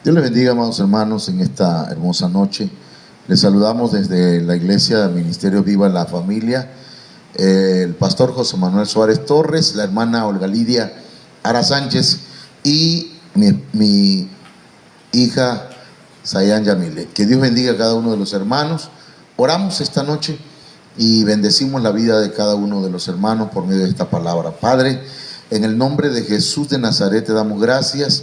Dios les bendiga, amados hermanos, en esta hermosa noche. Les saludamos desde la iglesia del Ministerio Viva la Familia, el pastor José Manuel Suárez Torres, la hermana Olga Lidia Ara Sánchez y mi hija Sayan Yamile. Que Dios bendiga a cada uno de los hermanos. Oramos esta noche y bendecimos la vida de cada uno de los hermanos por medio de esta palabra. Padre, en el nombre de Jesús de Nazaret te damos gracias.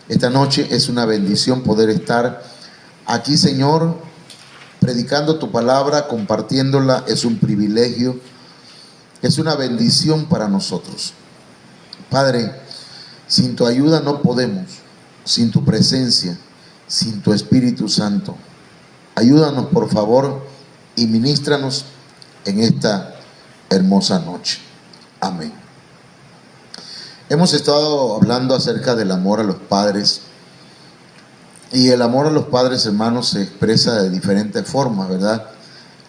Esta noche es una bendición poder estar aquí, Señor, predicando tu palabra, compartiéndola. Es un privilegio, es una bendición para nosotros. Padre, sin tu ayuda no podemos, sin tu presencia, sin tu Espíritu Santo. Ayúdanos, por favor, y ministranos en esta hermosa noche. Amén. Hemos estado hablando acerca del amor a los padres, y el amor a los padres, hermanos, se expresa de diferentes formas, ¿verdad?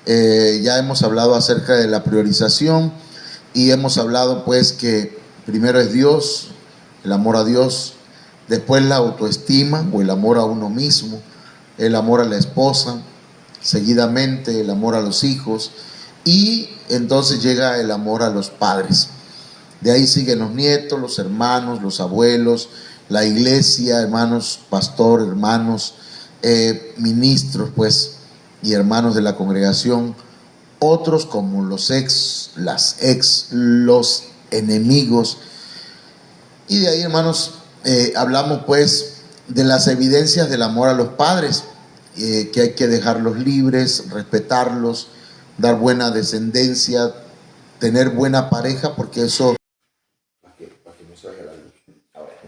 Ya hemos hablado acerca de la priorización y hemos hablado pues que primero es Dios, el amor a Dios, después la autoestima o el amor a uno mismo, el amor a la esposa, seguidamente el amor a los hijos y entonces llega el amor a los padres. De ahí siguen los nietos, los hermanos, los abuelos, la iglesia, hermanos, pastor, hermanos, ministros, pues, y hermanos de la congregación. Otros como los los enemigos. Y de ahí, hermanos, hablamos, pues, de las evidencias del amor a los padres, que hay que dejarlos libres, respetarlos, dar buena descendencia, tener buena pareja, porque eso... Para que no se vaya la luz. A ver.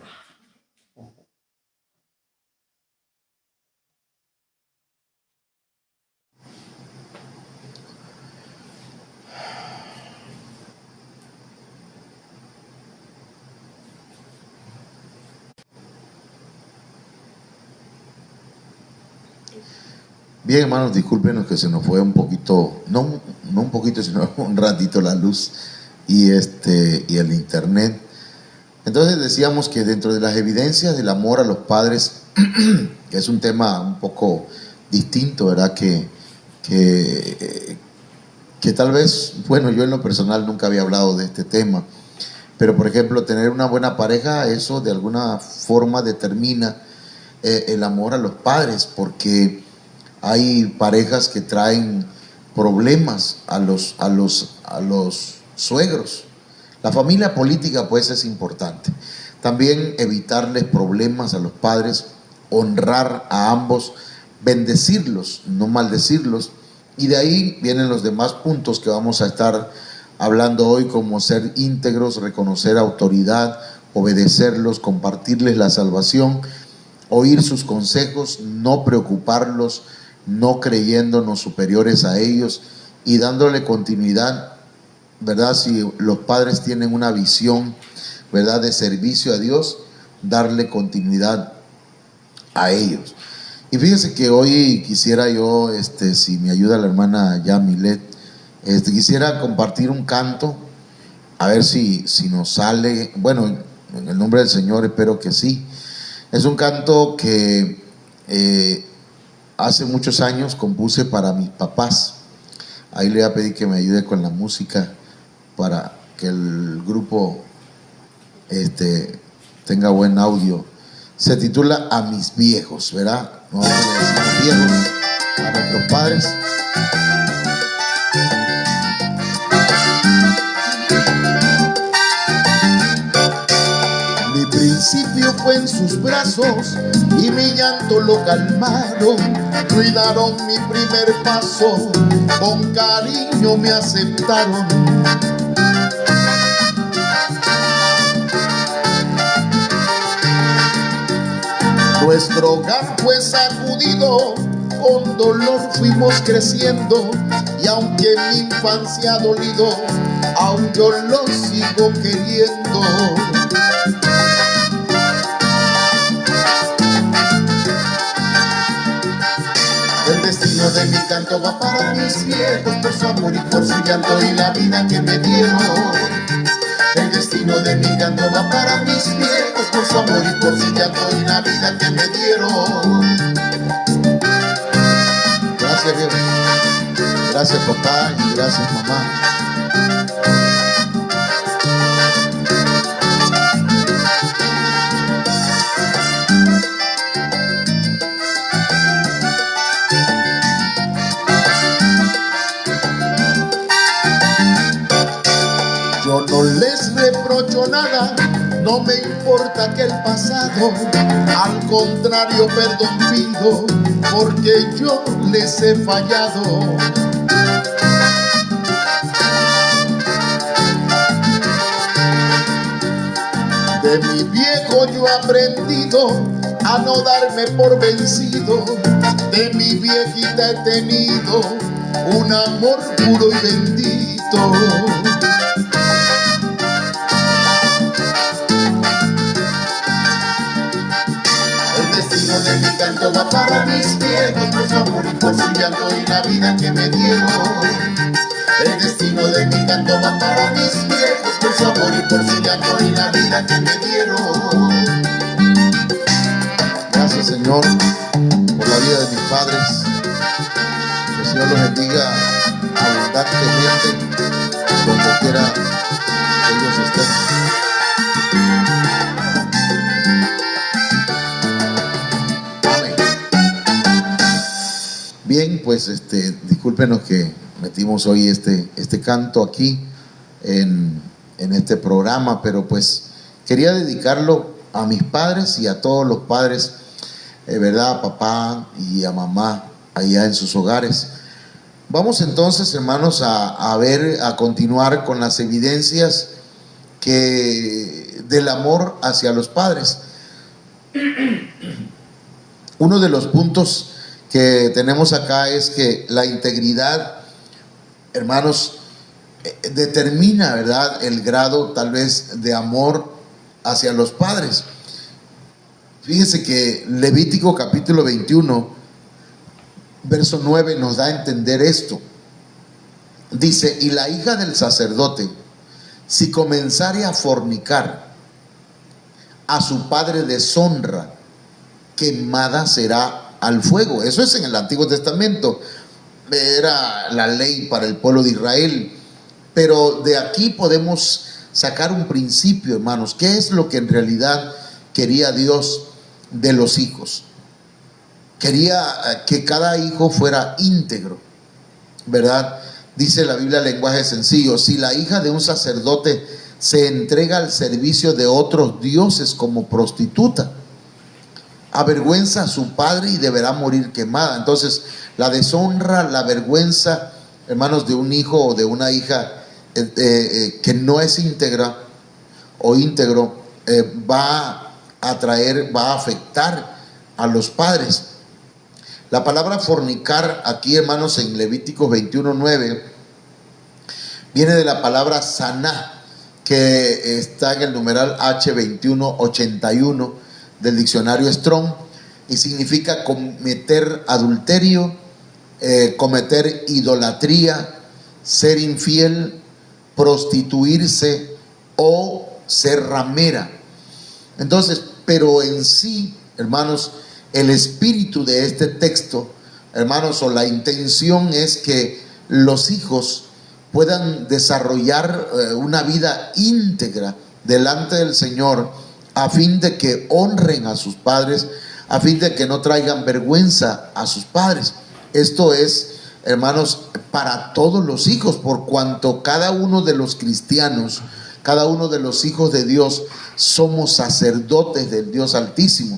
Bien, hermanos, discúlpenos que se nos fue un poquito, no un poquito, sino un ratito la luz y el internet. Entonces decíamos que dentro de las evidencias del amor a los padres, que es un tema un poco distinto, ¿verdad? Que tal vez, bueno, yo en lo personal nunca había hablado de este tema, pero por ejemplo, tener una buena pareja, eso de alguna forma determina el amor a los padres, porque hay parejas que traen problemas a los suegros. La familia política pues es importante. También evitarles problemas a los padres, honrar a ambos, bendecirlos, no maldecirlos. Y de ahí vienen los demás puntos que vamos a estar hablando hoy, como ser íntegros, reconocer autoridad, obedecerlos, compartirles la salvación, oír sus consejos, no preocuparlos, no creyéndonos superiores a ellos y dándole continuidad, ¿verdad? Si los padres tienen una visión, ¿verdad?, de servicio a Dios, darle continuidad a ellos. Y fíjense que hoy quisiera yo, si me ayuda la hermana Yamilet, quisiera compartir un canto, a ver si nos sale, bueno, en el nombre del Señor espero que sí. Es un canto que hace muchos años compuse para mis papás. Ahí le voy a pedir que me ayude con la música para que el grupo tenga buen audio. Se titula A mis viejos, ¿verdad? Nosotros le decimos viejos a nuestros padres. Mi principio fue en sus brazos y mi llanto lo calmaron. Cuidaron mi primer paso, con cariño me aceptaron. Nuestro hogar fue sacudido, con dolor fuimos creciendo, y aunque mi infancia ha dolido, aún yo lo sigo queriendo. El destino de mi canto va para mis viejos, por su amor y por su llanto y la vida que me dieron. El destino de mi canto va para mis viejos, por su amor y por su llanto y la vida que me dieron. Gracias, Dios. Gracias, papá, y gracias, mamá. Yo no les reprocho nada, no me importa que el pasado, al contrario perdón pido, porque yo les he fallado. De mi viejo yo he aprendido a no darme por vencido, de mi viejita he tenido un amor puro y bendito. De mi canto va para mis viejos, por su amor y por su llanto y la vida que me dieron. El destino de mi canto va para mis viejos, por su amor y por su llanto y la vida que me dieron. Gracias, Señor, por la vida de mis padres. Que el Señor los bendiga abundantemente donde quiera que ellos estén. Bien, pues discúlpenos que metimos hoy este canto aquí en este programa, pero pues quería dedicarlo a mis padres y a todos los padres, ¿verdad? A papá y a mamá allá en sus hogares. Vamos entonces, hermanos, a continuar con las evidencias del amor hacia los padres. Uno de los puntos que tenemos acá es que la integridad, hermanos, determina, ¿verdad?, el grado tal vez de amor hacia los padres. Fíjense que Levítico capítulo 21, verso 9 nos da a entender esto. Dice: y la hija del sacerdote, si comenzare a fornicar, a su padre deshonra, quemada será al fuego. Eso es en el Antiguo Testamento, era la ley para el pueblo de Israel. Pero de aquí podemos sacar un principio, hermanos. ¿Qué es lo que en realidad quería Dios de los hijos? Quería que cada hijo fuera íntegro, ¿verdad? Dice la Biblia en lenguaje sencillo: si la hija de un sacerdote se entrega al servicio de otros dioses como prostituta, avergüenza a su padre y deberá morir quemada. Entonces, la deshonra, la vergüenza, hermanos, de un hijo o de una hija que no es íntegra o íntegro, va a afectar a los padres. La palabra fornicar aquí, hermanos, en Levítico 21:9 viene de la palabra saná, que está en el numeral H2181 del diccionario Strong, y significa cometer adulterio, cometer idolatría, ser infiel, prostituirse o ser ramera. Entonces, pero en sí, hermanos, el espíritu de este texto, hermanos, o la intención es que los hijos puedan desarrollar una vida íntegra delante del Señor, a fin de que honren a sus padres, a fin de que no traigan vergüenza a sus padres. Esto es, hermanos, para todos los hijos, por cuanto cada uno de los cristianos, cada uno de los hijos de Dios, somos sacerdotes del Dios Altísimo.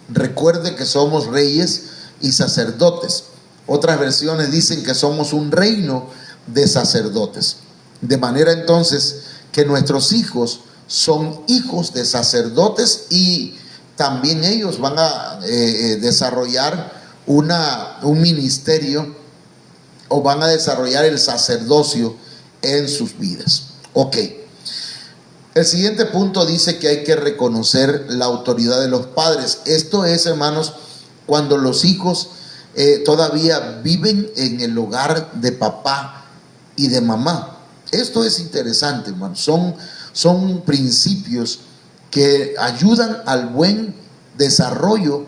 Recuerde que somos reyes y sacerdotes. Otras versiones dicen que somos un reino de sacerdotes. De manera entonces que nuestros hijos son hijos de sacerdotes, y también ellos van a desarrollar un ministerio, o van a desarrollar el sacerdocio en sus vidas. Ok. El siguiente punto dice que hay que reconocer la autoridad de los padres. Esto es, hermanos, cuando los hijos todavía viven en el hogar de papá y de mamá. Esto es interesante, hermanos. Son principios que ayudan al buen desarrollo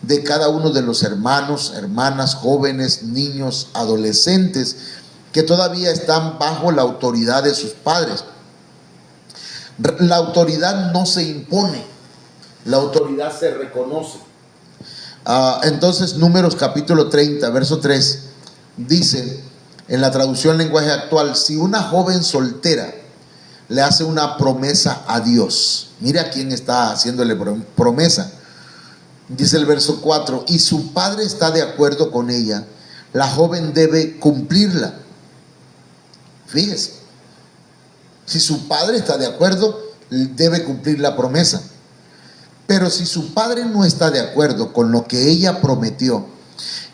de cada uno de los hermanos, hermanas, jóvenes, niños, adolescentes que todavía están bajo la autoridad de sus padres. La autoridad no se impone, la autoridad se reconoce. Entonces, Números capítulo 30, verso 3, dice en la traducción lenguaje actual: si una joven soltera le hace una promesa a Dios, mira a quién está haciéndole promesa. Dice el verso 4: y su padre está de acuerdo con ella, la joven debe cumplirla. Fíjese, si su padre está de acuerdo, debe cumplir la promesa. Pero si su padre no está de acuerdo con lo que ella prometió,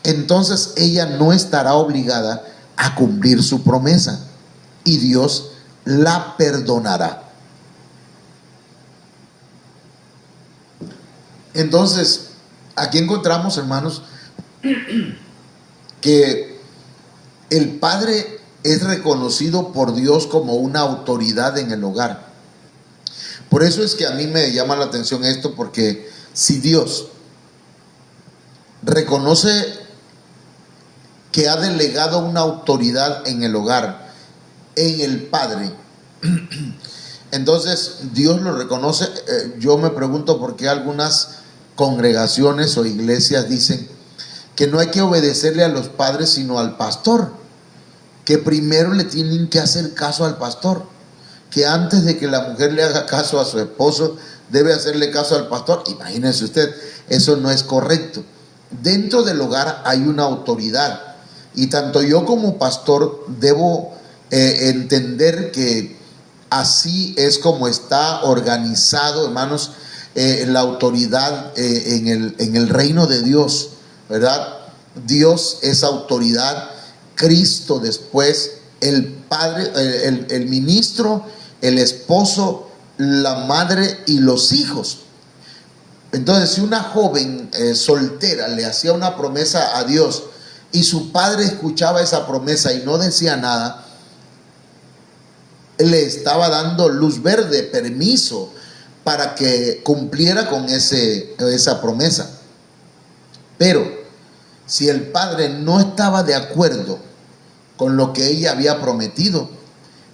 entonces ella no estará obligada a cumplir su promesa y Dios la perdonará. Entonces, aquí encontramos, hermanos, que el padre es reconocido por Dios como una autoridad en el hogar. Por eso es que a mí me llama la atención esto, porque si Dios reconoce que ha delegado una autoridad en el hogar, en el padre, entonces Dios lo reconoce. Yo me pregunto por qué algunas congregaciones o iglesias dicen que no hay que obedecerle a los padres sino al pastor, que primero le tienen que hacer caso al pastor, que antes de que la mujer le haga caso a su esposo debe hacerle caso al pastor. Imagínese usted, eso no es correcto. Dentro del hogar hay una autoridad, y tanto yo como pastor debo entender que así es como está organizado, hermanos, la autoridad en el reino de Dios, ¿verdad? Dios es autoridad, Cristo después, el padre, el ministro, el esposo, la madre y los hijos. Entonces, si una joven soltera le hacía una promesa a Dios y su padre escuchaba esa promesa y no decía nada, le estaba dando luz verde, permiso para que cumpliera con esa promesa. Pero si el padre no estaba de acuerdo con lo que ella había prometido,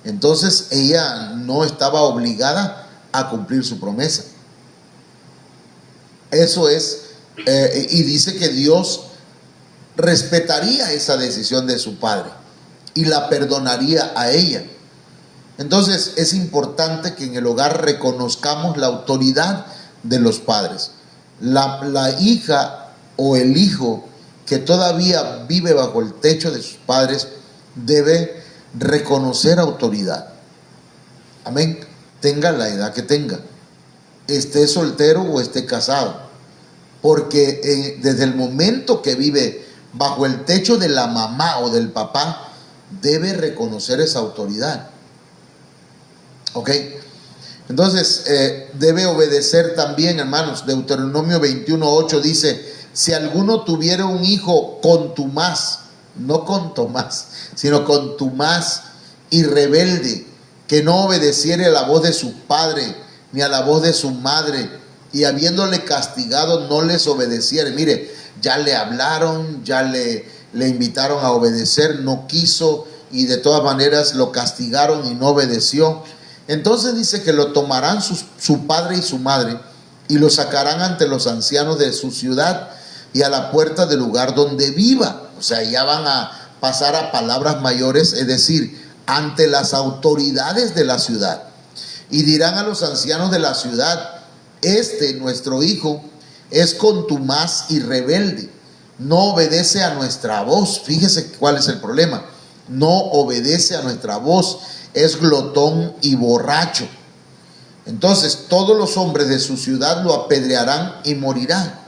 entonces ella no estaba obligada a cumplir su promesa. Eso es, y dice que Dios respetaría esa decisión de su padre y la perdonaría a ella. Entonces es importante que en el hogar reconozcamos la autoridad de los padres. La hija o el hijo que todavía vive bajo el techo de sus padres debe reconocer autoridad. Amén. Tenga la edad que tenga, esté soltero o esté casado, porque desde el momento que vive bajo el techo de la mamá o del papá, debe reconocer esa autoridad. ¿Ok? Entonces debe obedecer también, hermanos. Deuteronomio 21:8 dice: si alguno tuviera un hijo contumaz, no contumaz, sino contumaz y rebelde, que no obedeciere a la voz de su padre ni a la voz de su madre, y habiéndole castigado no les obedeciere. Mire, ya le hablaron, ya le invitaron a obedecer, no quiso, y de todas maneras lo castigaron y no obedeció. Entonces dice que lo tomarán su padre y su madre y lo sacarán ante los ancianos de su ciudad y a la puerta del lugar donde viva. O sea, ya van a pasar a palabras mayores, es decir, ante las autoridades de la ciudad. Y dirán a los ancianos de la ciudad: nuestro hijo, es contumaz y rebelde, no obedece a nuestra voz. Fíjese cuál es el problema: no obedece a nuestra voz, es glotón y borracho. Entonces todos los hombres de su ciudad lo apedrearán y morirá.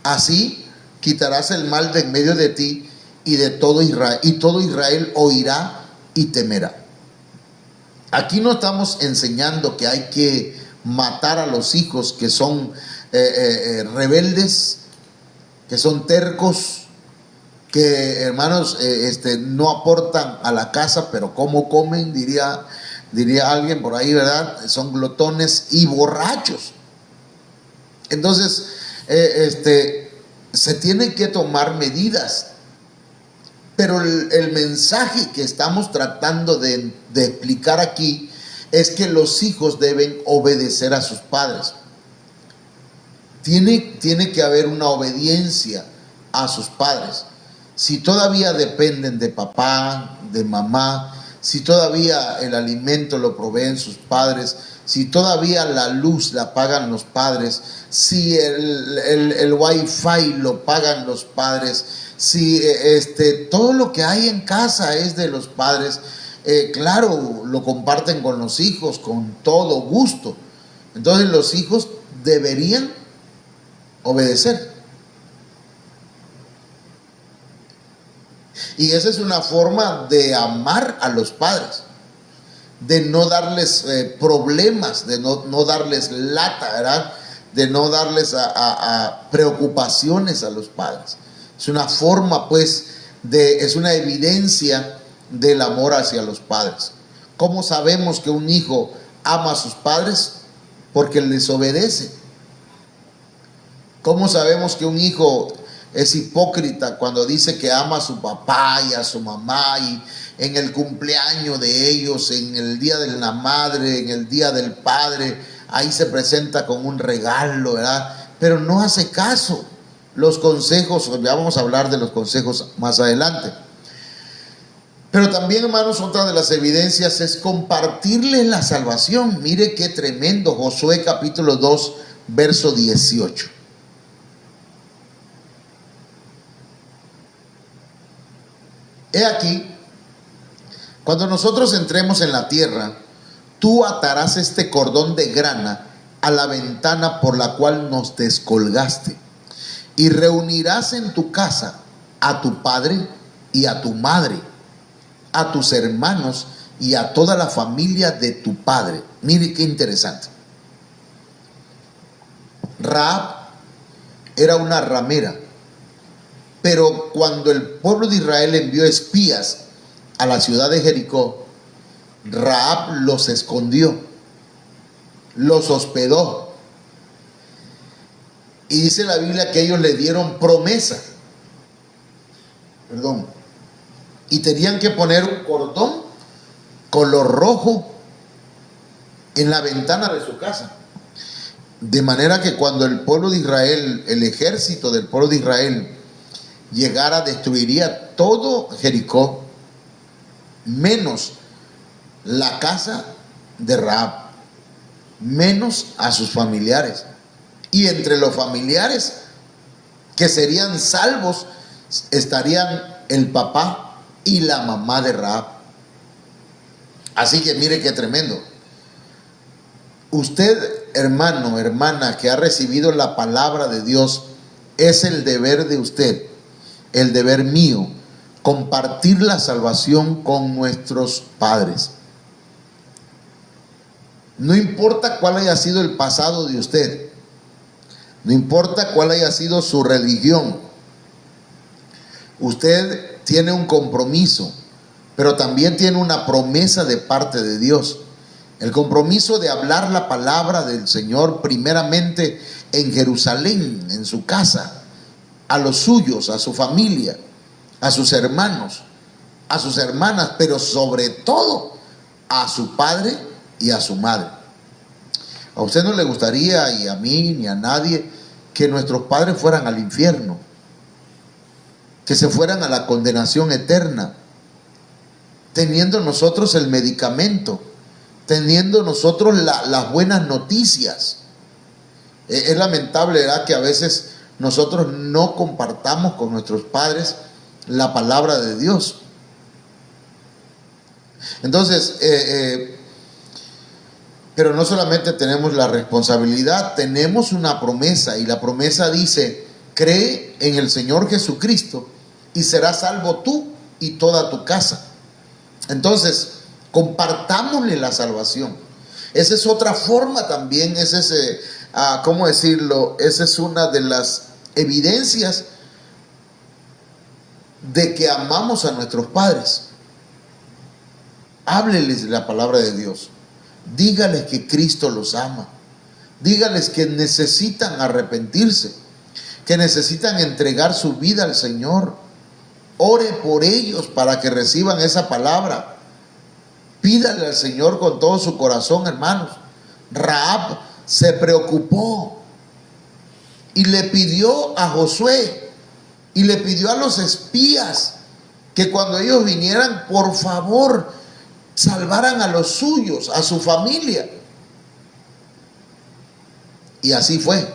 Así quitarás el mal de en medio de ti y de todo Israel, y todo Israel oirá y temerá. Aquí no estamos enseñando que hay que matar a los hijos que son rebeldes, que son tercos, que, hermanos, no aportan a la casa, pero como comen, diría alguien por ahí, ¿verdad? Son glotones y borrachos. Entonces, se tienen que tomar medidas. Pero el mensaje que estamos tratando de explicar aquí es que los hijos deben obedecer a sus padres. Tiene que haber una obediencia a sus padres. Si todavía dependen de papá, de mamá, si todavía el alimento lo proveen sus padres, si todavía la luz la pagan los padres, si el wifi lo pagan los padres, si todo lo que hay en casa es de los padres, claro, lo comparten con los hijos con todo gusto. Entonces los hijos deberían obedecer. Y esa es una forma de amar a los padres, de no darles problemas, de no darles lata, ¿verdad? De no darles a preocupaciones a los padres. Es una forma, pues, es una evidencia del amor hacia los padres. ¿Cómo sabemos que un hijo ama a sus padres? Porque les obedece. ¿Cómo sabemos que un hijo es hipócrita cuando dice que ama a su papá y a su mamá, y en el cumpleaños de ellos, en el día de la madre, en el día del padre, ahí se presenta con un regalo, ¿verdad? Pero no hace caso los consejos. Ya vamos a hablar de los consejos más adelante. Pero también, hermanos, otra de las evidencias es compartirles la salvación. Mire qué tremendo, Josué capítulo 2, verso 18. He aquí, cuando nosotros entremos en la tierra, tú atarás este cordón de grana a la ventana por la cual nos descolgaste, y reunirás en tu casa a tu padre y a tu madre, a tus hermanos y a toda la familia de tu padre. Mire qué interesante. Rahab era una ramera, pero cuando el pueblo de Israel envió espías a la ciudad de Jericó, Rahab los escondió, los hospedó. Y dice la Biblia que ellos le dieron promesa. Y tenían que poner un cordón color rojo en la ventana de su casa. De manera que cuando el pueblo de Israel, el ejército del pueblo de Israel llegara, destruiría todo Jericó, menos la casa de Rahab, menos a sus familiares. Y entre los familiares que serían salvos estarían el papá y la mamá de Rahab. Así que mire qué tremendo. Usted, hermano, hermana, que ha recibido la palabra de Dios, es el deber de usted, el deber mío, compartir la salvación con nuestros padres. No importa cuál haya sido el pasado de usted, no importa cuál haya sido su religión, usted tiene un compromiso, pero también tiene una promesa de parte de Dios. El compromiso de hablar la palabra del Señor primeramente en Jerusalén, en su casa, a los suyos, a su familia, a sus hermanos, a sus hermanas, pero sobre todo a su padre y a su madre. A usted no le gustaría, y a mí ni a nadie, que nuestros padres fueran al infierno, que se fueran a la condenación eterna, teniendo nosotros el medicamento, teniendo nosotros las buenas noticias. Es lamentable, ¿verdad?, que a veces nosotros no compartamos con nuestros padres la palabra de Dios. Entonces, pero no solamente tenemos la responsabilidad, tenemos una promesa, y la promesa dice: cree en el Señor Jesucristo y serás salvo tú y toda tu casa. Entonces, compartámosle la salvación. Esa es otra forma también, ¿cómo decirlo? Esa es una de las evidencias de que amamos a nuestros padres. Hábleles la palabra de Dios. Dígales que Cristo los ama. Dígales que necesitan arrepentirse, que necesitan entregar su vida al Señor. Ore por ellos para que reciban esa palabra. Pídale al Señor con todo su corazón, hermanos. Rahab se preocupó y le pidió a Josué y le pidió a los espías que cuando ellos vinieran, por favor, salvaran a los suyos, a su familia. Y así fue.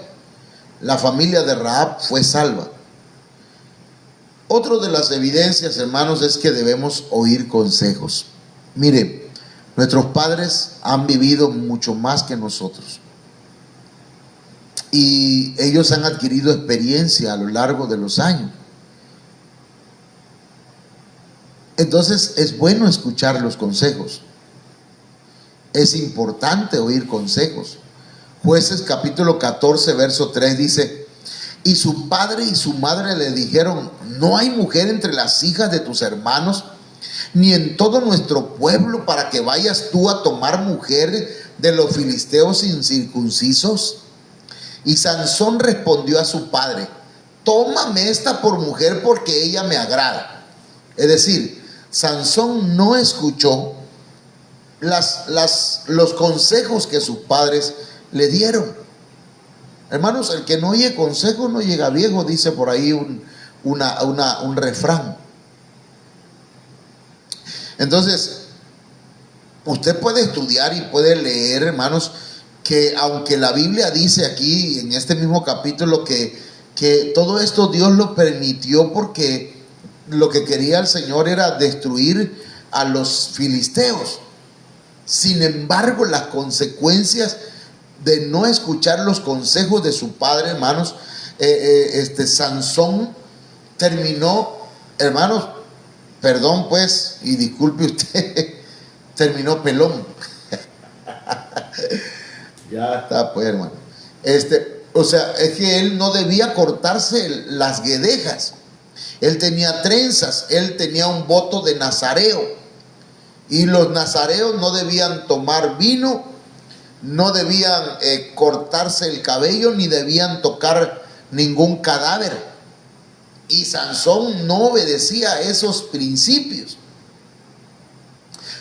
La familia de Rahab fue salva. Otra de las evidencias, hermanos, es que debemos oír consejos. Mire, nuestros padres han vivido mucho más que nosotros. Y ellos han adquirido experiencia a lo largo de los años. Entonces es bueno escuchar los consejos. Es importante oír consejos. Jueces capítulo 14, verso 3 dice: y su padre y su madre le dijeron: no hay mujer entre las hijas de tus hermanos, ni en todo nuestro pueblo, para que vayas tú a tomar mujer de los filisteos incircuncisos. Y Sansón respondió a su padre: tómame esta por mujer, porque ella me agrada. Es decir, Sansón no escuchó los consejos que sus padres le dieron. Hermanos, el que no oye consejo no llega viejo, dice por ahí un refrán. Entonces, usted puede estudiar y puede leer, hermanos, que aunque la Biblia dice aquí en este mismo capítulo que todo esto Dios lo permitió porque lo que quería el Señor era destruir a los filisteos. Sin embargo, las consecuencias de no escuchar los consejos de su padre, hermanos, Sansón terminó, hermanos, perdón pues, y disculpe usted, terminó pelón. Ya está pues, hermano. O sea, es que él no debía cortarse las guedejas. Él tenía trenzas, él tenía un voto de nazareo. Y los nazareos no debían tomar vino, no debían cortarse el cabello, ni debían tocar ningún cadáver. Y Sansón no obedecía a esos principios.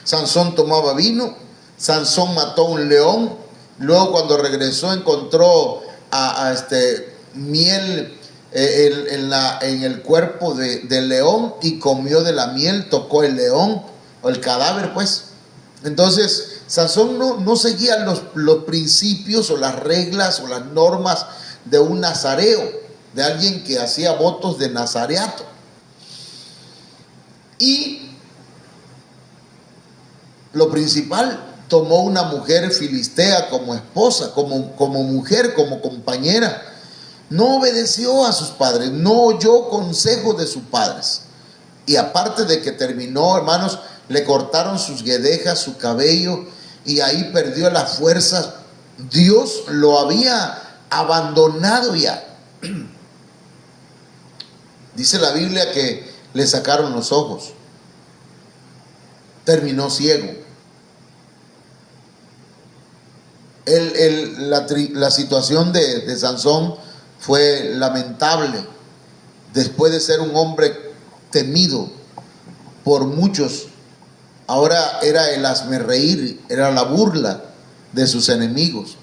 Sansón tomaba vino, Sansón mató a un león, luego cuando regresó encontró miel en el cuerpo del león y comió de la miel, tocó el león o el cadáver pues. Entonces Sansón no seguía los principios o las reglas o las normas de un nazareo, de alguien que hacía votos de nazareato. Y lo principal, tomó una mujer filistea como esposa, como mujer, como compañera. No obedeció a sus padres, no oyó consejos de sus padres. Y aparte de que terminó, hermanos, le cortaron sus guedejas, su cabello, y ahí perdió las fuerzas. Dios lo había abandonado ya. Dice la Biblia que le sacaron los ojos. Terminó ciego. La situación de Sansón fue lamentable. Después de ser un hombre temido por muchos, ahora era el hazmerreír, era la burla de sus enemigos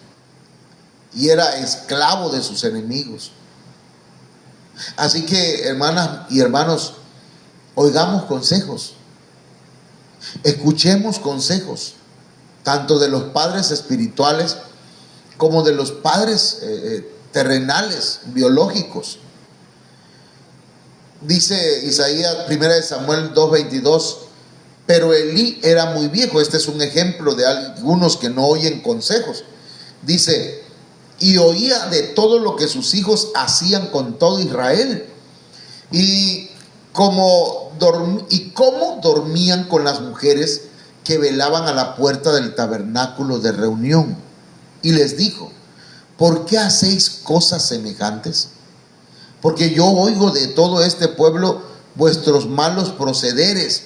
y era esclavo de sus enemigos. Así que, hermanas y hermanos, oigamos consejos, escuchemos consejos, tanto de los padres espirituales como de los padres terrenales, biológicos. Dice Isaías, 1 Samuel 2:22, pero Elí era muy viejo. Este es un ejemplo de algunos que no oyen consejos. Dice, y oía de todo lo que sus hijos hacían con todo Israel, y cómo dormían con las mujeres que velaban a la puerta del tabernáculo de reunión. Y les dijo, ¿por qué hacéis cosas semejantes? Porque yo oigo de todo este pueblo vuestros malos procederes.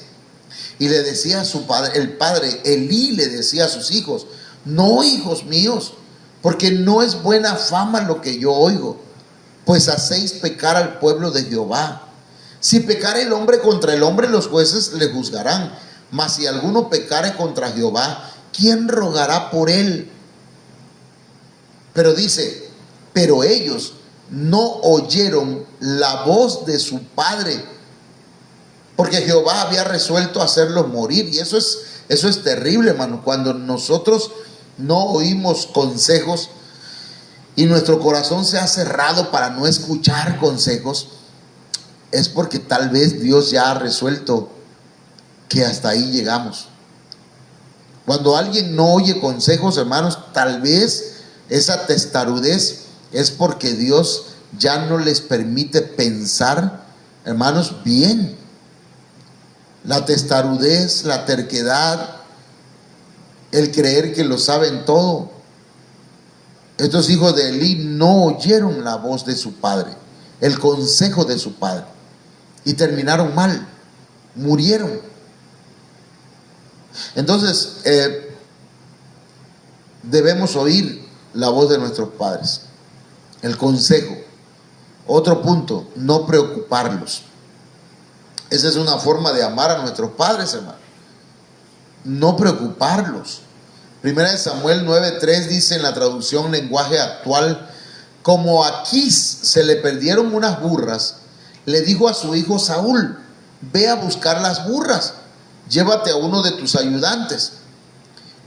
Y le decía a su padre, el padre Elí le decía a sus hijos, no, hijos míos, porque no es buena fama lo que yo oigo, pues hacéis pecar al pueblo de Jehová. Si pecare el hombre contra el hombre, los jueces le juzgarán. Mas si alguno pecare contra Jehová, ¿quién rogará por él? Pero dice, pero ellos no oyeron la voz de su padre, porque Jehová había resuelto hacerlos morir. Y eso es terrible, hermano. Cuando nosotros no oímos consejos y nuestro corazón se ha cerrado para no escuchar consejos, es porque tal vez Dios ya ha resuelto que hasta ahí llegamos. Cuando alguien no oye consejos, hermanos, tal vez esa testarudez es porque Dios ya no les permite pensar, hermanos, bien. La testarudez, la terquedad, el creer que lo saben todo. Estos hijos de Elí no oyeron la voz de su padre, el consejo de su padre, y terminaron mal, murieron. Entonces, debemos oír la voz de nuestros padres, el consejo. Otro punto, no preocuparlos. Esa es una forma de amar a nuestros padres, hermano. No preocuparlos. Primera de Samuel 9:3 dice en la traducción lenguaje actual: como a Quis se le perdieron unas burras, le dijo a su hijo Saúl: ve a buscar las burras, llévate a uno de tus ayudantes.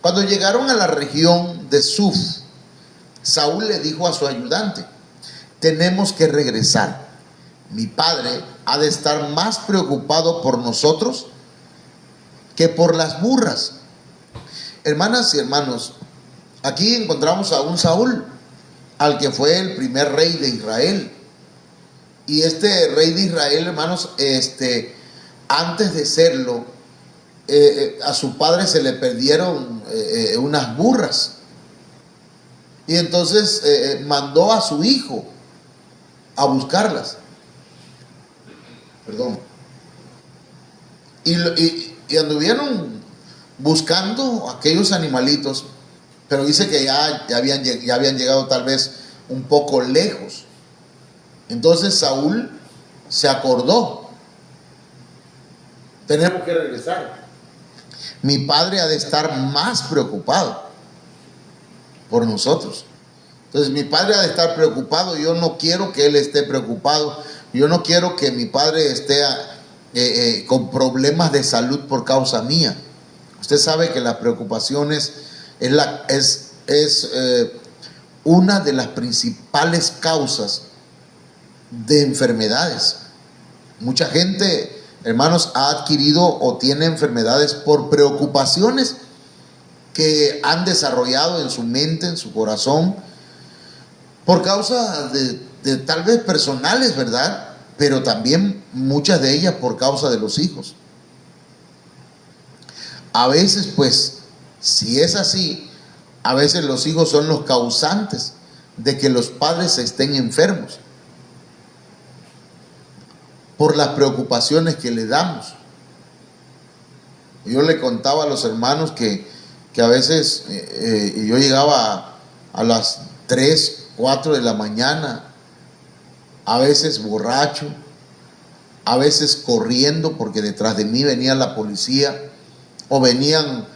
Cuando llegaron a la región de Suf, Saúl le dijo a su ayudante: tenemos que regresar. Mi padre ha de estar más preocupado por nosotros que por las burras. Hermanas y hermanos, aquí encontramos a un Saúl, al que fue el primer rey de Israel. Y este rey de Israel, hermanos, antes de serlo, a su padre se le perdieron unas burras. Y entonces mandó a su hijo a buscarlas. Perdón. Y anduvieron buscando aquellos animalitos, pero dice que ya habían llegado tal vez un poco lejos. Entonces Saúl se acordó: tenemos que regresar. Mi padre ha de estar más preocupado por nosotros. Entonces mi padre ha de estar preocupado. Yo no quiero que él esté preocupado. Yo no quiero que mi padre esté con problemas de salud por causa mía. Usted sabe que las preocupaciones es una de las principales causas de enfermedades. Mucha gente, hermanos, ha adquirido o tiene enfermedades por preocupaciones que han desarrollado en su mente, en su corazón, por causa de tal vez personales, ¿verdad? Pero también muchas de ellas por causa de los hijos. A veces, pues, si es así, a veces los hijos son los causantes de que los padres estén enfermos por las preocupaciones que le damos. Yo le contaba a los hermanos que a veces yo llegaba a las 3, 4 de la mañana, a veces borracho, a veces corriendo porque detrás de mí venía la policía o venían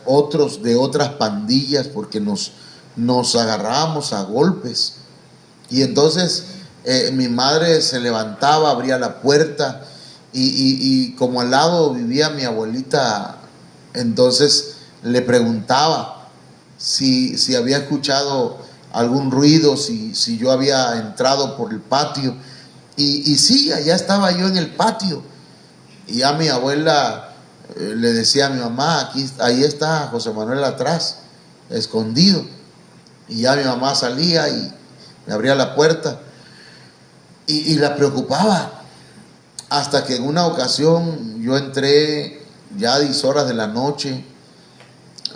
otros de otras pandillas porque nos agarrábamos a golpes. Y entonces mi madre se levantaba, abría la puerta y como al lado vivía mi abuelita, entonces le preguntaba si había escuchado algún ruido, si yo había entrado por el patio. Y sí, allá estaba yo en el patio. Y ya mi abuela le decía a mi mamá: ahí está José Manuel atrás, escondido. Y ya mi mamá salía y me abría la puerta y la preocupaba. Hasta que en una ocasión yo entré ya a 10 horas de la noche.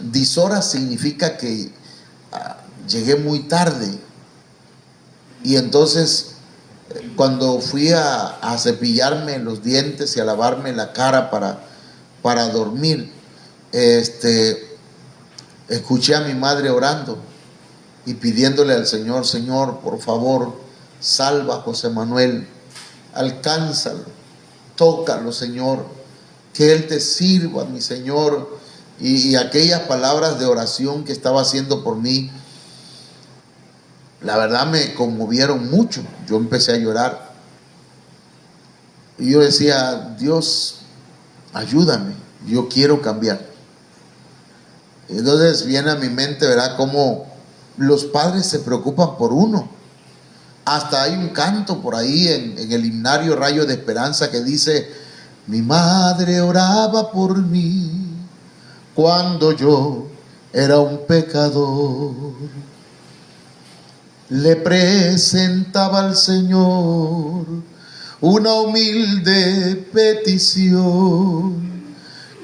10 horas significa que llegué muy tarde. Y entonces cuando fui a cepillarme los dientes y a lavarme la cara para dormir, escuché a mi madre orando. y pidiéndole al Señor: Señor, por favor, salva a José Manuel, alcánzalo, tócalo, Señor, que Él te sirva, mi Señor. Y aquellas palabras de oración que estaba haciendo por mí, la verdad me conmovieron mucho. Yo empecé a llorar y yo decía: Dios, ayúdame, yo quiero cambiar. Entonces viene a mi mente, ¿verdad?, cómo los padres se preocupan por uno. Hasta hay un canto por ahí en el himnario Rayo de Esperanza que dice: mi madre oraba por mí cuando yo era un pecador. Le presentaba al Señor una humilde petición,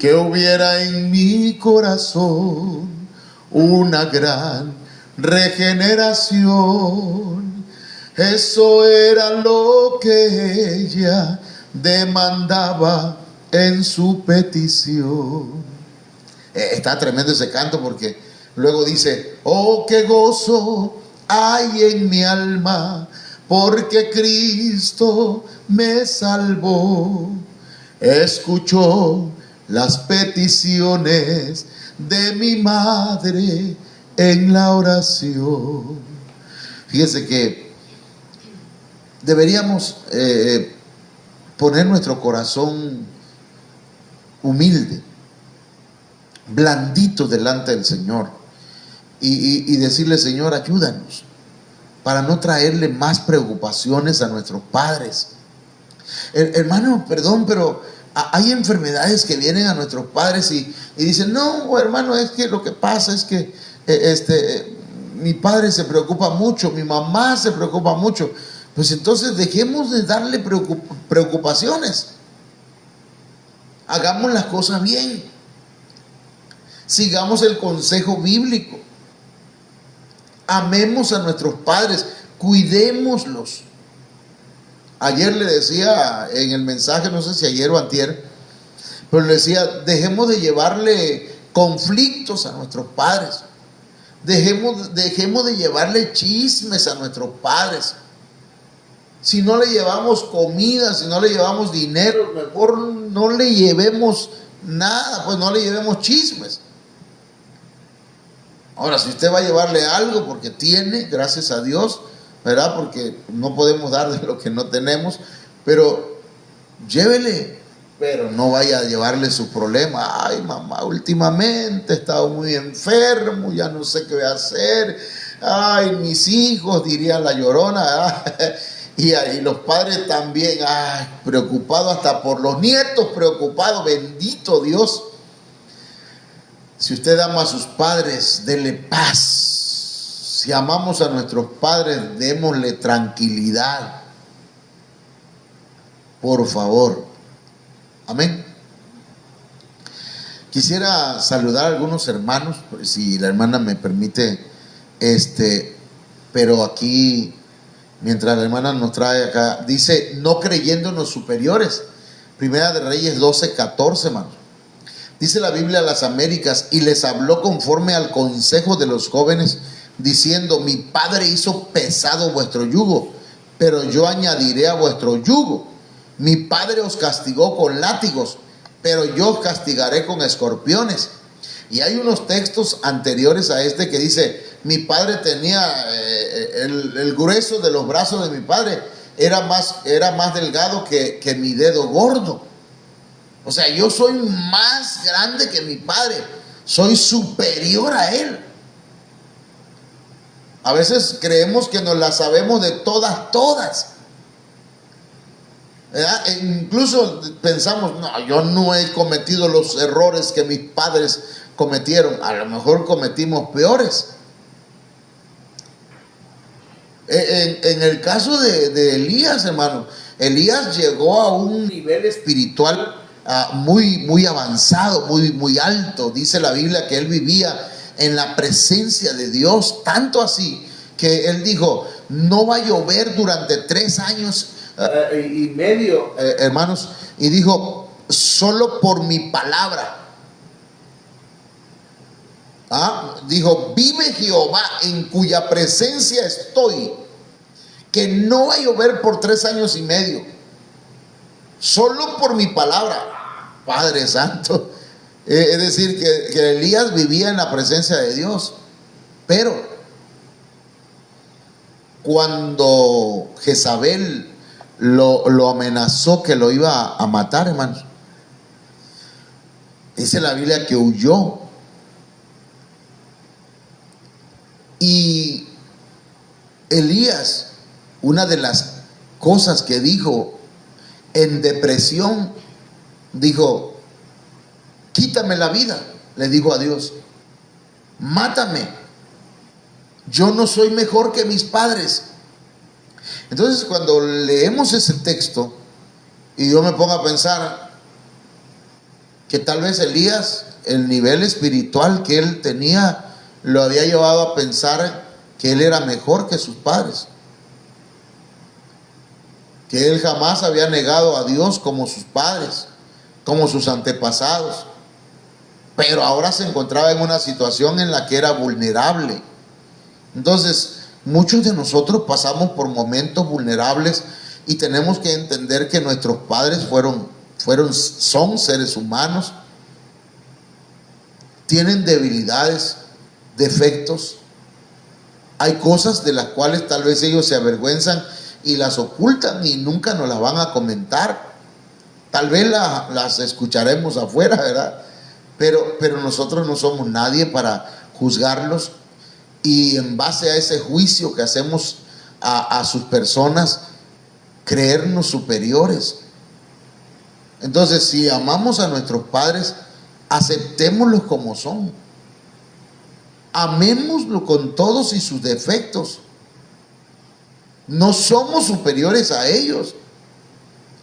que hubiera en mi corazón una gran regeneración. Eso era lo que ella demandaba en su petición. Está tremendo ese canto, porque luego dice: oh, qué gozo hay en mi alma, porque Cristo me salvó. Escuchó las peticiones de mi madre en la oración. Fíjese que deberíamos poner nuestro corazón humilde, blandito delante del Señor, y decirle: Señor, ayúdanos para no traerle más preocupaciones a nuestros padres. Hermano, perdón, pero hay enfermedades que vienen a nuestros padres y dicen: no, hermano, es que lo que pasa es que mi padre se preocupa mucho, mi mamá se preocupa mucho. Pues entonces dejemos de darle preocupaciones. Hagamos las cosas bien. Sigamos el consejo bíblico. Amemos a nuestros padres, cuidémoslos. Ayer le decía en el mensaje, no sé si ayer o antier, pero le decía: dejemos de llevarle conflictos a nuestros padres. Dejemos de llevarle chismes a nuestros padres. Si no le llevamos comida, si no le llevamos dinero, mejor no le llevemos nada, pues no le llevemos chismes. Ahora, si usted va a llevarle algo porque tiene, gracias a Dios, ¿verdad?, porque no podemos dar de lo que no tenemos, pero llévele, pero no vaya a llevarle su problema. Ay, mamá, últimamente he estado muy enfermo, ya no sé qué voy a hacer. Ay, mis hijos, diría la Llorona, y los padres también, ay, preocupados hasta por los nietos, preocupados. Bendito Dios. Si usted ama a sus padres, dele paz. Si amamos a nuestros padres, démosle tranquilidad. Por favor. Amén. Quisiera saludar a algunos hermanos, si la hermana me permite, pero aquí, mientras la hermana nos trae acá, dice: no creyéndonos superiores. Primera de Reyes 12:14, hermano. Dice la Biblia: las Américas, y les habló conforme al consejo de los jóvenes, diciendo: mi padre hizo pesado vuestro yugo, pero yo añadiré a vuestro yugo. Mi padre os castigó con látigos, pero yo os castigaré con escorpiones. Y hay unos textos anteriores a este que dice: mi padre tenía el grueso de los brazos de mi padre era más delgado que mi dedo gordo. O sea, yo soy más grande que mi padre, soy superior a él. A veces creemos que nos la sabemos de todas, ¿verdad? E incluso pensamos: no, yo no he cometido los errores que mis padres cometieron. A lo mejor cometimos peores. En el caso de Elías, hermano, Elías llegó a un nivel espiritual muy avanzado, muy alto. Dice la Biblia que él vivía en la presencia de Dios, tanto así que él dijo: no va a llover durante 3 años y medio, hermanos, y dijo: solo por mi palabra. Dijo: vive Jehová, en cuya presencia estoy, que no va a llover por 3 años y medio, solo por mi palabra. Padre Santo. Es decir, que Elías vivía en la presencia de Dios. Pero cuando Jezabel lo amenazó que lo iba a matar, hermanos, dice la Biblia que huyó. Y Elías, una de las cosas que dijo en depresión, dijo: quítame la vida, le dijo a Dios, mátame, yo no soy mejor que mis padres. Entonces, cuando leemos ese texto y yo me pongo a pensar que tal vez Elías, el nivel espiritual que él tenía, lo había llevado a pensar que él era mejor que sus padres, que él jamás había negado a Dios como sus padres, como sus antepasados, pero ahora se encontraba en una situación en la que era vulnerable. Entonces, muchos de nosotros pasamos por momentos vulnerables y tenemos que entender que nuestros padres son seres humanos, tienen debilidades, defectos. Hay cosas de las cuales tal vez ellos se avergüenzan y las ocultan y nunca nos las van a comentar. Tal vez las escucharemos afuera, ¿verdad? Pero nosotros no somos nadie para juzgarlos, y en base a ese juicio que hacemos a sus personas, creernos superiores. Entonces, si amamos a nuestros padres, aceptémoslos como son, amémoslo con todos y sus defectos. No somos superiores a ellos.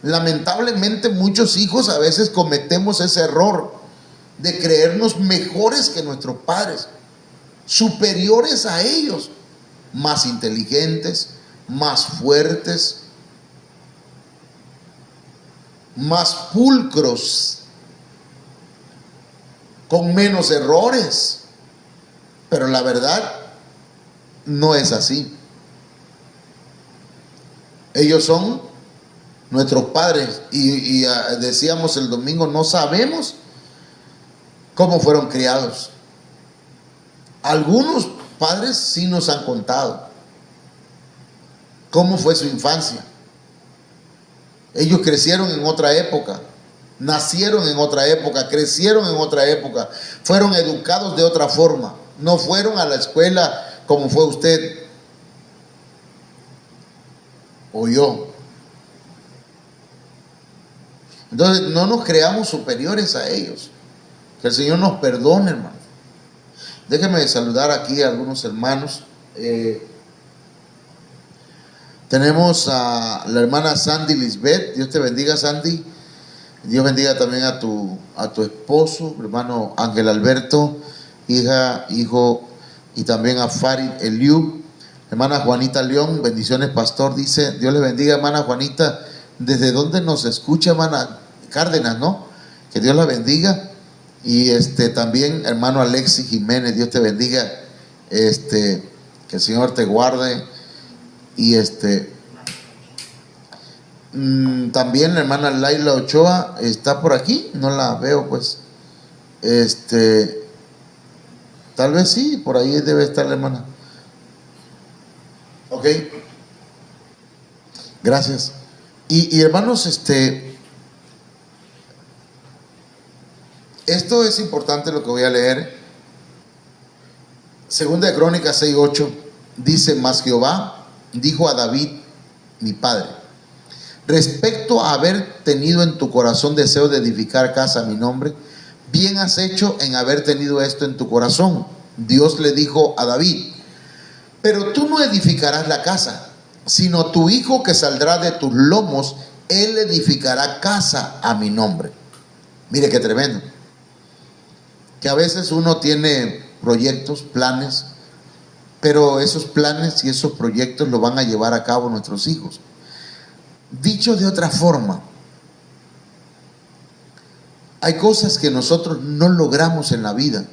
Lamentablemente, muchos hijos a veces cometemos ese error de creernos mejores que nuestros padres, superiores a ellos, más inteligentes, más fuertes, más pulcros, con menos errores. Pero la verdad no es así. Ellos son nuestros padres y decíamos el domingo, no sabemos cómo fueron criados. Algunos padres sí nos han contado cómo fue su infancia. Ellos crecieron en otra época, nacieron en otra época, crecieron en otra época, fueron educados de otra forma, no fueron a la escuela como fue usted o yo. Entonces, no nos creamos superiores a ellos. Que el Señor nos perdone, hermano. Déjenme saludar aquí a algunos hermanos. Tenemos a la hermana Sandy Lisbeth. Dios te bendiga, Sandy. Dios bendiga también a tu esposo, hermano Ángel Alberto, hija, hijo, y también a Farid Eliú. Hermana Juanita León, bendiciones, pastor. Dice: Dios le bendiga, hermana Juanita. ¿Desde dónde nos escucha, hermana Cárdenas, no? Que Dios la bendiga. Y también hermano Alexis Jiménez, Dios te bendiga, que el Señor te guarde. Y también la hermana Laila Ochoa está por aquí, no la veo, pues. Tal vez sí, por ahí debe estar la hermana. Ok, gracias. Y hermanos, esto es importante lo que voy a leer. Segunda de Crónicas 6:8 dice: mas Jehová dijo a David, mi padre, respecto a haber tenido en tu corazón deseo de edificar casa a mi nombre, bien has hecho en haber tenido esto en tu corazón. Dios le dijo a David: pero tú no edificarás la casa, sino tu hijo que saldrá de tus lomos, él edificará casa a mi nombre. Mire qué tremendo. Que a veces uno tiene proyectos, planes, pero esos planes y esos proyectos los van a llevar a cabo nuestros hijos. Dicho de otra forma, hay cosas que nosotros no logramos en la vida,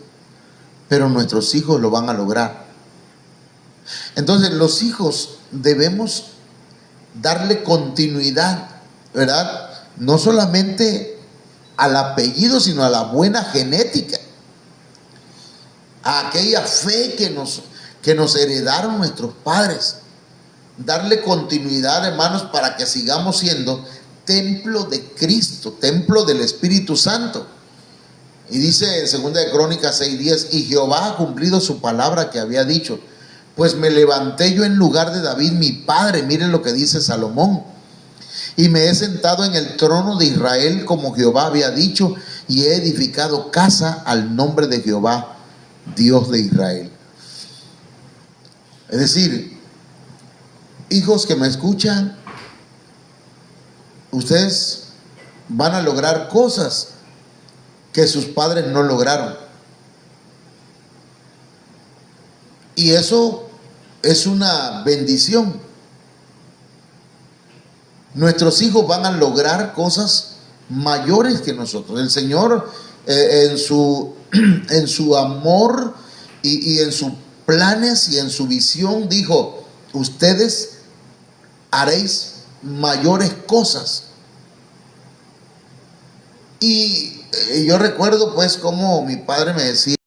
pero nuestros hijos lo van a lograr. Entonces los hijos debemos darle continuidad, ¿verdad? No solamente al apellido, sino a la buena genética, a aquella fe que nos heredaron nuestros padres. Darle continuidad, hermanos, para que sigamos siendo templo de Cristo, templo del Espíritu Santo. Y dice en 2 de Crónicas 6:10, y Jehová ha cumplido su palabra que había dicho, pues me levanté yo en lugar de David mi padre. Miren lo que dice Salomón. Y me he sentado en el trono de Israel como Jehová había dicho, y he edificado casa al nombre de Jehová, Dios de Israel. Es decir, hijos que me escuchan, ustedes van a lograr cosas que sus padres no lograron. Y eso es una bendición. Nuestros hijos van a lograr cosas mayores que nosotros. El Señor en su amor y en sus planes y en su visión dijo, ustedes haréis mayores cosas. Y yo recuerdo pues como mi padre me decía,